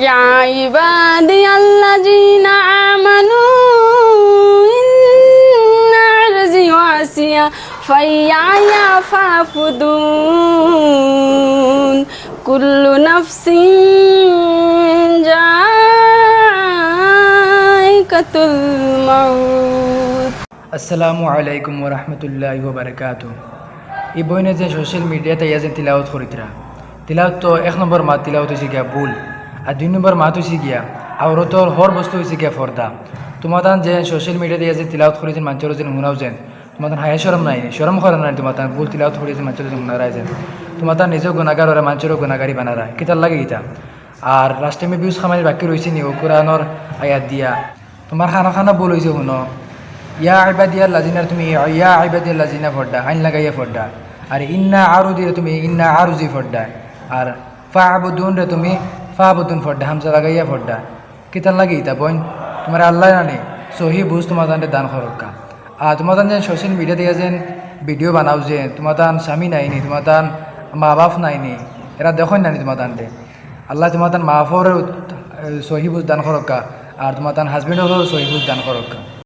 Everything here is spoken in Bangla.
ইয়া ইবাদিয়াল্লাযীনা আমানু ইন্না আরজি ওয়াসিয়া ফাইয়া ফাফুদুন কুল্লু নাফসিন যায়কাতুল মাউত। আসসালামু আলাইকুম ওয়া রাহমাতুল্লাহি ওয়া বারাকাতুহু। এই বইনে যে সোশ্যাল মিডিয়াতে ইয়া যে তিলাওয়াত করিতরা তিলাওয়াত তো এক নম্বর মাত তিলাওয়াত হয়েছে গিয়া ভুল, আর দুই নম্বর মাত হয়েছে গিয়া আওরতর হর বস্তু হয়েছে গিয়া ফর্দা। তোমার যে সোশ্যাল মিডিয়াতে ইয়া যে তিলাওয়াত করেছেন মানুষের যেন শুনাও যেন তোমার হায়া শরম নাই, শরম করে নাই, তোমার ভুল তিলাওয়াত করেছেন মানুষের যেন শুনারায় যেন তোমার নিজেও গুণাগার ওরা মানুষেরও গুণাগারি বানারায় কিতার লাগে ইটা। আর লাস্ট টাইমে বিউজ খামাই বাকি রয়েছে নি ও কোরআনর আয়াত দিয়া তোমার খানা খানা বল হয়েছে শুনো ইয়া আইবাদিয়াল লাজিনার তুমি ইয়া আইবাদিয়াল লাজিনা ফড্ডা আইন লাগাইয়া ফড্ডা, আর ইন্না আরু দিয়ে তুমি ইন্না আরুজি ফড্ডা, আর ফা আবুদুন রে তুমি ফা আবুদুন ফড্ডা হামজা লাগাইয়া ফড্ডা কিতার লাগে ইতা বোন তোমার আল্লাহ জানে সহি বুঝ তোমার দান খরক্কা। আর তোমার যে সোশ্যাল মিডিয়া দিয়ে যেন ভিডিও বানাও যে তোমার স্বামী নাইনি, তোমার মা বাপ নাইনি, এরা দেখো নানি তোমার দে আল্লাহ তোমার মা বাপরেও সহি বুঝ দান খরক্কা, আর তোমার হাজবেন্ডেরও সহি বুঝ দান খরক্কা।